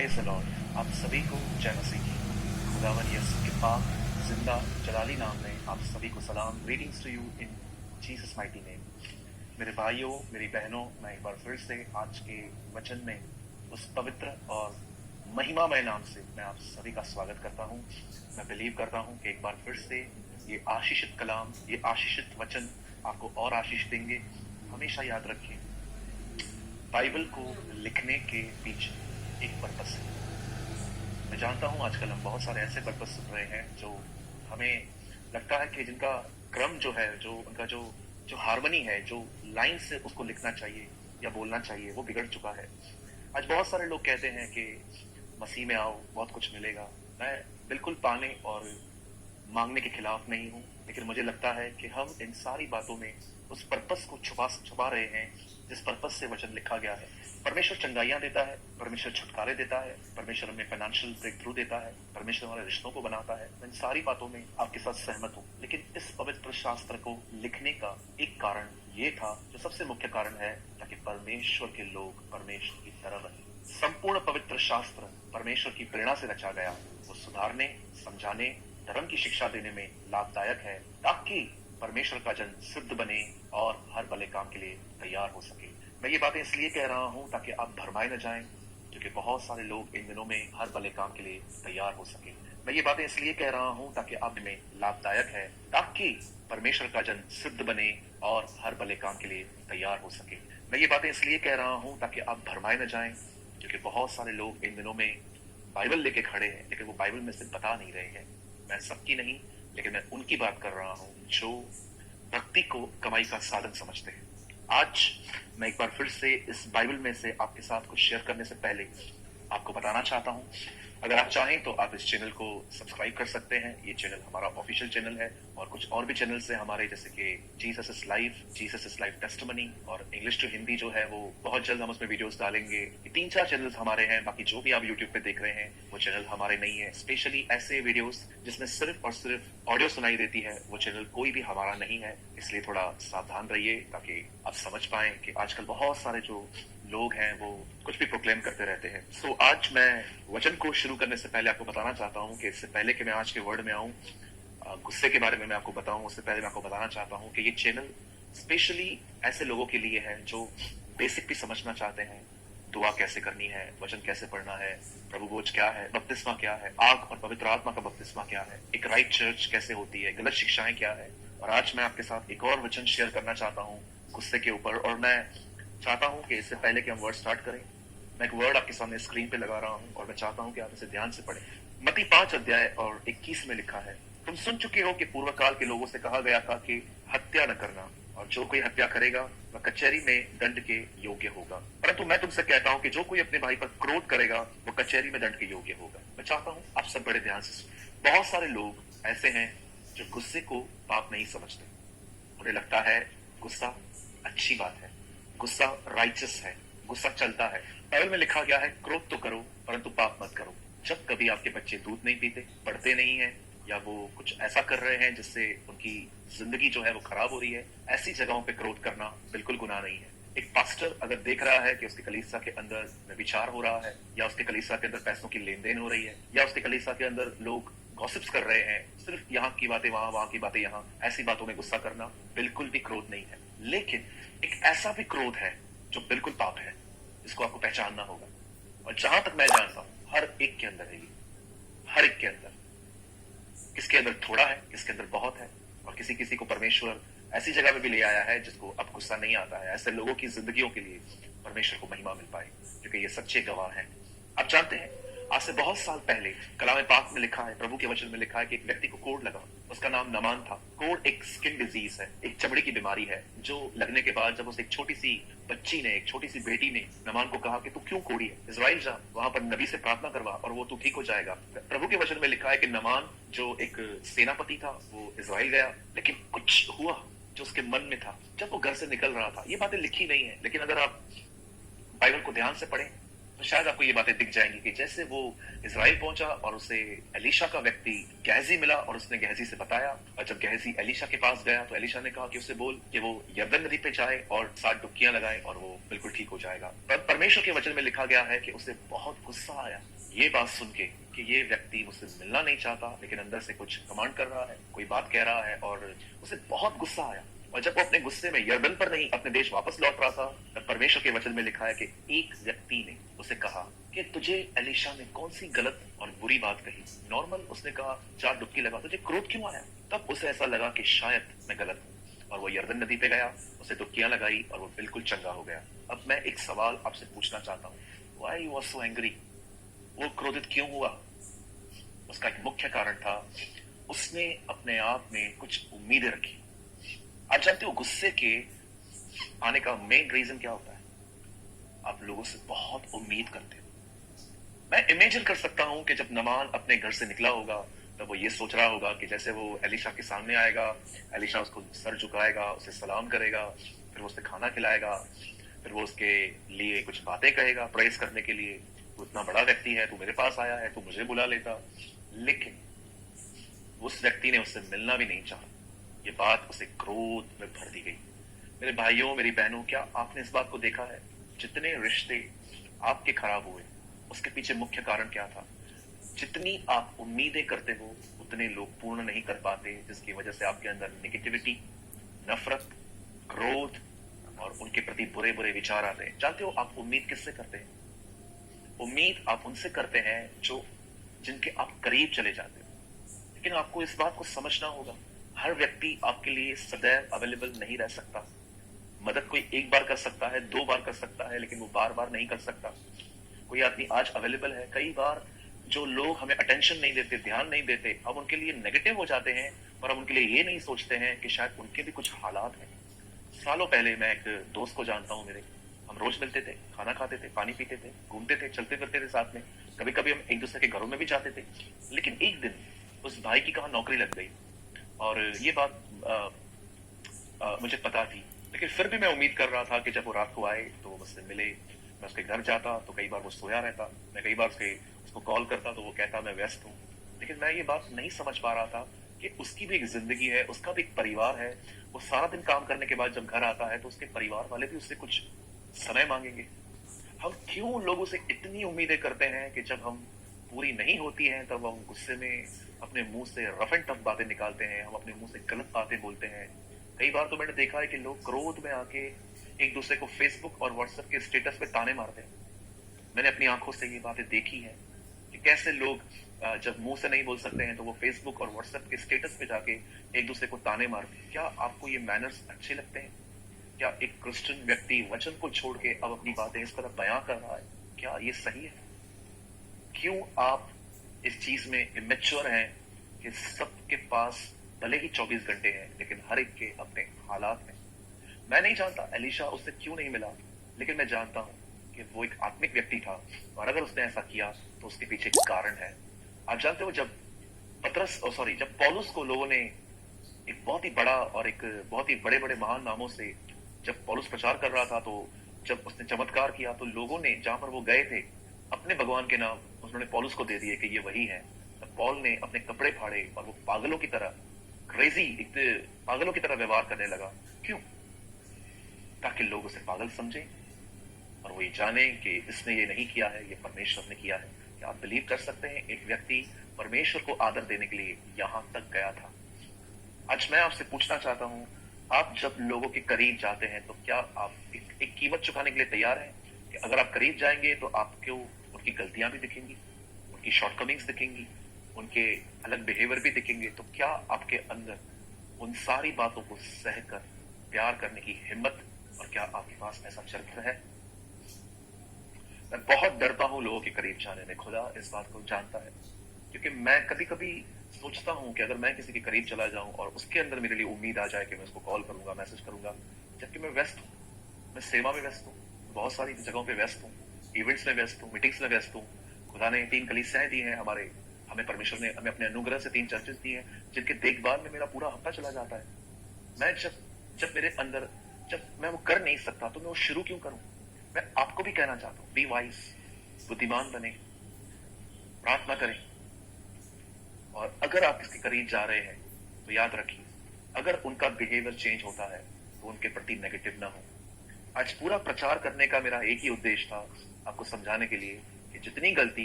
Praise the Lord. आप सभी को जय मसीह की। खुदावन यीशु के पाक जिंदा जलाली नाम में आप सभी को सलाम। Greetings to you in Jesus mighty name. मेरे भाइयों, मेरी बहनों, मैं एक बार फिर से आज के वचन में उस पवित्र और महिमामय नाम से मैं आप सभी का स्वागत करता हूं। मैं बिलीव करता हूं कि एक बार फिर से ये आशीषित कलाम, ये आशीषित वचन आपको और आशीष देंगे। हमेशा याद रखें, बाइबल को लिखने के पीछे एक पर्पस है। मैं जानता हूं आजकल हम बहुत सारे ऐसे पर्पस सुन रहे हैं जो हमें लगता है कि जिनका क्रम जो है, जो उनका जो हार्मनी है, जो लाइन से उसको लिखना चाहिए या बोलना चाहिए, वो बिगड़ चुका है। आज बहुत सारे लोग कहते हैं कि मसीह में आओ, बहुत कुछ मिलेगा। मैं बिल्कुल पाने और मांगने के खिलाफ नहीं हूं, लेकिन मुझे लगता है कि हम इन सारी बातों में उस पर्पस को छुपा रहे हैं जिस पर्पस से वचन लिखा गया है। परमेश्वर चंगाइयां देता है, परमेश्वर छुटकारे देता है, परमेश्वर हमें फाइनेंशियल ब्रेक थ्रू देता है, परमेश्वर हमारे रिश्तों को बनाता है। इन सारी बातों में आपके साथ सहमत हूं, लेकिन इस पवित्र शास्त्र को लिखने का एक कारण ये था, जो सबसे मुख्य कारण है, ताकि परमेश्वर के लोग परमेश्वर की तरह बने। संपूर्ण पवित्र शास्त्र परमेश्वर की प्रेरणा से रचा गया। वो सुधारने, समझाने, धर्म की शिक्षा देने में लाभदायक है, ताकि परमेश्वर का जन सिद्ध बने और हर भले काम के लिए तैयार हो सके। मैं ये बातें इसलिए कह रहा हूं ताकि आप भरमाए न जाएं, क्योंकि बहुत सारे लोग इन दिनों में हर भले काम के लिए तैयार हो सके। मैं ये बातें इसलिए कह रहा हूं ताकि आप में लाभदायक है, ताकि परमेश्वर का जन सिद्ध बने और हर भले काम के लिए तैयार हो सके। मैं ये बातें इसलिए कह रहा हूं ताकि आप भरमाए न जाएं, क्योंकि बहुत सारे लोग इन दिनों में बाइबल लेके खड़े हैं, लेकिन वो बाइबल में से बता नहीं रहे हैं। मैं सबकी नहीं, लेकिन मैं उनकी बात कर रहा हूं जो भक्ति को कमाई का साधन समझते हैं। आज मैं एक बार फिर से इस बाइबल में से आपके साथ कुछ शेयर करने से पहले आपको बताना चाहता हूं, अगर आप चाहें तो आप इस चैनल को सब्सक्राइब कर सकते हैं। ये चैनल हमारा ऑफिशियल चैनल है, और कुछ और भी चैनल्स हैं हमारे, जैसे कि जीसस इज लाइफ टेस्टिमनी, और इंग्लिश टू हिंदी जो है वो बहुत जल्द हम उसमें वीडियोस डालेंगे। ये 3-4 चैनल्स हमारे हैं। बाकी जो भी आप यूट्यूब पे देख रहे हैं वो चैनल हमारे नहीं है। स्पेशली ऐसे वीडियोस जिसमें सिर्फ और सिर्फ ऑडियो सुनाई देती है, वो चैनल कोई भी हमारा नहीं है। इसलिए थोड़ा सावधान रहिए, ताकि आप समझ पाए कि आजकल बहुत सारे जो लोग हैं वो कुछ भी प्रोक्लेम करते रहते हैं। सो आज मैं वचन को शुरू करने से पहले आपको बताना चाहता हूं कि इससे पहले कि मैं आज के वर्ड में आऊं, गुस्से के बारे में मैं आपको बताऊं, उससे पहले मैं आपको बताना चाहता हूं कि ये चैनल स्पेशली ऐसे लोगों के लिए है जो बेसिक भी समझना चाहते हैं। दुआ कैसे करनी है, वचन कैसे पढ़ना है, प्रभु भोज क्या है, बपतिस्मा क्या है, आग और पवित्र आत्मा का बपतिस्मा क्या है, एक राइट चर्च कैसे होती है, गलत शिक्षाएं क्या है। और आज मैं आपके साथ एक और वचन शेयर करना चाहता हूँ गुस्से के ऊपर। और मैं चाहता हूं कि इससे पहले कि हम वर्ड स्टार्ट करें, मैं एक वर्ड आपके सामने स्क्रीन पे लगा रहा हूं, और मैं चाहता हूं कि आप इसे ध्यान से पढ़ें। मत्ती 5 अध्याय और 21 में लिखा है, तुम सुन चुके हो कि पूर्व काल के लोगों से कहा गया था कि हत्या न करना, और जो कोई हत्या करेगा वह कचहरी में दंड के योग्य होगा। परंतु मैं तुमसे कहता हूं कि जो कोई अपने भाई पर क्रोध करेगा वो कचहरी में दंड के योग्य होगा। मैं चाहता हूं आप सब बड़े ध्यान से सुनें। बहुत सारे लोग ऐसे हैं जो गुस्से को पाप नहीं समझते। उन्हें लगता है गुस्सा अच्छी बात है, गुस्सा राइचस है, गुस्सा चलता है। बाइबल में लिखा गया है, क्रोध तो करो परंतु पाप मत करो। जब कभी आपके बच्चे दूध नहीं पीते, पढ़ते नहीं है, या वो कुछ ऐसा कर रहे हैं जिससे उनकी जिंदगी जो है वो खराब हो रही है, ऐसी जगहों पे क्रोध करना बिल्कुल गुनाह नहीं है। एक पास्टर अगर देख रहा है कि उसके कलीसिया के अंदर व्यभिचार हो रहा है, या उसके कलीसिया के अंदर पैसों की लेन देन हो रही है, या उसके कलीसिया के अंदर लोग गॉसिप्स कर रहे हैं, सिर्फ यहाँ की बातें वहां, वहां की बातें यहाँ, ऐसी बातों में गुस्सा करना बिल्कुल भी क्रोध नहीं है। लेकिन एक ऐसा भी क्रोध है जो बिल्कुल पाप है, इसको आपको पहचानना होगा। और जहां तक मैं जानता हूं हर एक के अंदर है ये, हर एक के अंदर। किसके अंदर थोड़ा है, किसके अंदर बहुत है, और किसी किसी को परमेश्वर ऐसी जगह में भी ले आया है जिसको अब गुस्सा नहीं आता है। ऐसे लोगों की जिंदगियों के लिए परमेश्वर को महिमा मिल पाए, क्योंकि ये सच्चे गवाह हैं। आप जानते हैं, आज से बहुत साल पहले कलाम पाक में लिखा है, प्रभु के वचन में लिखा है कि एक व्यक्ति को कोढ़ लगा। उसका नाम नमान था। कोढ़ एक स्किन डिजीज है, एक चमड़ी की बीमारी है, जो लगने के बाद जब उसे एक छोटी सी बच्ची ने, एक छोटी सी बेटी ने नमान को कहा कि तू क्यों कोढ़ी है, इजराइल जा, वहां पर नबी से प्रार्थना करवा और वो तू ठीक हो जाएगा। प्रभु के वचन में लिखा है कि नमान जो एक सेनापति था वो इजराइल गया, लेकिन कुछ हुआ जो उसके मन में था जब वो घर से निकल रहा था। ये बातें लिखी नहीं है, लेकिन अगर आप बाइबल को ध्यान से पढ़ें तो शायद आपको ये बातें दिख जाएंगी कि जैसे वो इजराइल पहुंचा और उसे एलीशा का व्यक्ति गहजी मिला, और उसने गहजी से बताया, और जब गहजी एलीशा के पास गया तो एलीशा ने कहा कि उसे बोल कि वो यरदन नदी पे जाए और 7 डुबकियां लगाए और वो बिल्कुल ठीक हो जाएगा। पर परमेश्वर के वचन में लिखा गया है कि उसे बहुत गुस्सा आया, ये बात सुन के कि ये व्यक्ति मुझसे मिलना नहीं चाहता, लेकिन अंदर से कुछ कमांड कर रहा है, कोई बात कह रहा है, और उसे बहुत गुस्सा आया। और जब वो अपने गुस्से में यरदन पर नहीं अपने देश वापस लौट रहा था, तब परमेश्वर के वचन में लिखा है कि एक व्यक्ति ने उसे कहा कि तुझे एलीशा ने कौन सी गलत और बुरी बात कही। नॉर्मल उसने कहा 4 डुबकी लगा, तुझे क्रोध क्यों आया? तब उसे ऐसा लगा कि शायद मैं गलत हूं, और वो यरदन नदी पे गया, उसे डुबकियां लगाई और वो बिल्कुल चंगा हो गया। अब मैं एक सवाल आपसे पूछना चाहता हूँ, why he was so angry? वो क्रोधित क्यों हुआ? उसका एक मुख्य कारण था, उसने अपने आप में कुछ उम्मीदें रखी। आप जानते हो गुस्से के आने का मेन रीजन क्या होता है? आप लोगों से बहुत उम्मीद करते हो। मैं इमेजिन कर सकता हूं कि जब नामान अपने घर से निकला होगा, तब वो ये सोच रहा होगा कि जैसे वो एलीशा के सामने आएगा, एलीशा उसको सर झुकाएगा, उसे सलाम करेगा, फिर वो उसे खाना खिलाएगा, फिर वो उसके लिए कुछ बातें कहेगा प्रेस करने के लिए। तू इतना बड़ा व्यक्ति है, तू मेरे पास आया है, तू मुझे बुला लेता। लेकिन उस व्यक्ति ने उससे मिलना भी नहीं चाहा। ये बात उसे क्रोध में भर दी गई। मेरे भाइयों, मेरी बहनों, क्या आपने इस बात को देखा है? जितने रिश्ते आपके खराब हुए, उसके पीछे मुख्य कारण क्या था? जितनी आप उम्मीदें करते हो, उतने लोग पूर्ण नहीं कर पाते, जिसकी वजह से आपके अंदर नेगेटिविटी, नफरत, क्रोध और उनके प्रति बुरे बुरे विचार आते हैं। जानते हो आप उम्मीद किससे करते हैं? उम्मीद आप उनसे करते हैं जिनके आप करीब चले जाते हो। लेकिन आपको इस बात को समझना होगा, हर व्यक्ति आपके लिए सदैव अवेलेबल नहीं रह सकता। मदद कोई एक बार कर सकता है, 2 बार कर सकता है, लेकिन वो बार बार नहीं कर सकता। कोई आदमी आज अवेलेबल है, कई बार जो लोग हमें अटेंशन नहीं देते, ध्यान नहीं देते, हम उनके लिए नेगेटिव हो जाते हैं, और हम उनके लिए ये नहीं सोचते हैं कि शायद उनके भी कुछ हालात हैं। सालों पहले मैं एक दोस्त को जानता हूं मेरे, हम रोज मिलते थे, खाना खाते थे, पानी पीते थे, घूमते थे, चलते फिरते थे साथ में, कभी कभी हम एक दूसरे के घरों में भी जाते थे। लेकिन एक दिन उस भाई की कहाँ नौकरी लग गई, और ये बात मुझे पता थी, लेकिन फिर भी मैं उम्मीद कर रहा था कि जब वो रात को आए तो वो मुझसे मिले। मैं उसके घर जाता तो कई बार वो सोया रहता, मैं कई बार उसको कॉल करता तो वो कहता मैं व्यस्त हूँ। लेकिन मैं ये बात नहीं समझ पा रहा था कि उसकी भी एक जिंदगी है, उसका भी एक परिवार है। वो सारा दिन काम करने के बाद जब घर आता है तो उसके परिवार वाले भी उससे कुछ समय मांगेंगे। हम क्यों लोगों से इतनी उम्मीदें करते हैं कि जब हम पूरी नहीं होती हैं तब हम गुस्से में अपने मुंह से रफ एंड टफ बातें निकालते हैं, हम अपने मुंह से गलत बातें बोलते हैं। कई बार तो मैंने देखा है कि लोग क्रोध में आके एक दूसरे को फेसबुक और व्हाट्सएप के स्टेटस पे ताने मारते हैं। मैंने अपनी आंखों से ये बातें देखी है कि कैसे लोग जब मुंह से नहीं बोल सकते हैं तो वो फेसबुक और व्हाट्सएप के स्टेटस पे जाके एक दूसरे को ताने मारते हैं। क्या आपको ये मैनर्स अच्छे लगते हैं? क्या एक क्रिश्चियन व्यक्ति वचन को छोड़ के अब अपनी बातें इस तरह बयां कर रहा है? क्या ये सही है? क्यों आप इस चीज में इमेच्योर हैं कि सबके पास भले ही 24 घंटे हैं, लेकिन हर एक के अपने हालात हैं। मैं नहीं जानता एलीशा उससे क्यों नहीं मिला, लेकिन मैं जानता हूं कि वो एक आत्मिक व्यक्ति था, और अगर उसने ऐसा किया तो उसके पीछे एक कारण है। आप जानते हो जब जब पौलुस को लोगों ने एक बहुत ही बड़ा और एक बहुत ही बड़े बड़े महान नामों से, जब पौलुस प्रचार कर रहा था, तो जब उसने चमत्कार किया तो लोगों ने जहां पर वो गए थे अपने भगवान के नाम उन्होंने पौलुस को दे दिए कि ये वही है। तब पौल ने अपने कपड़े फाड़े और वो पागलों की तरह पागलों की तरह व्यवहार करने लगा। क्यों? ताकि लोग उसे पागल समझे और वो ये जाने कि इसने ये नहीं किया है, ये परमेश्वर ने किया है। क्या आप बिलीव कर सकते हैं एक व्यक्ति परमेश्वर को आदर देने के लिए यहां तक गया था? आज मैं आपसे पूछना चाहता हूं, आप जब लोगों के करीब जाते हैं तो क्या आप एक कीमत चुकाने के लिए तैयार हैं कि अगर आप करीब जाएंगे तो आपको उनकी गलतियां भी दिखेंगी, उनकी शॉर्टकमिंग्स दिखेंगी, उनके अलग बिहेवियर भी दिखेंगे, तो क्या आपके अंदर उन सारी बातों को सहकर प्यार करने की हिम्मत, और क्या आपके पास ऐसा चरित्र है? मैं बहुत डरता हूं लोगों के करीब जाने में, खुदा इस बात को जानता है, क्योंकि मैं कभी कभी सोचता हूं कि अगर मैं किसी के करीब चला जाऊं और उसके अंदर मेरे लिए उम्मीद आ जाए कि मैं उसको कॉल करूंगा, मैसेज करूंगा, जबकि मैं व्यस्त हूं, मैं सेवा में व्यस्त हूं, बहुत सारी जगहों पे व्यस्त हूं, इवेंट्स में व्यस्त हूं, मीटिंग्स में व्यस्त हूं। खुदा ने 3 कलीसियाएं दी हैं हमें परमेश्वर ने हमें अपने अनुग्रह से 3 चर्चेस दी हैं, जिनके देखभाल में मेरा पूरा हफ्ता चला जाता है। मैं जब मेरे अंदर जब मैं वो कर नहीं सकता तो मैं वो शुरू क्यों करूं? मैं आपको भी कहना चाहता हूं, बी वाइज, बुद्धिमान बने, प्रार्थना करें, और अगर आप इसके करीब जा रहे हैं तो याद रखिए, अगर उनका बिहेवियर चेंज होता है तो उनके प्रति नेगेटिव ना हो। आज पूरा प्रचार करने का मेरा एक ही उद्देश्य था, आपको समझाने के लिए कि जितनी गलती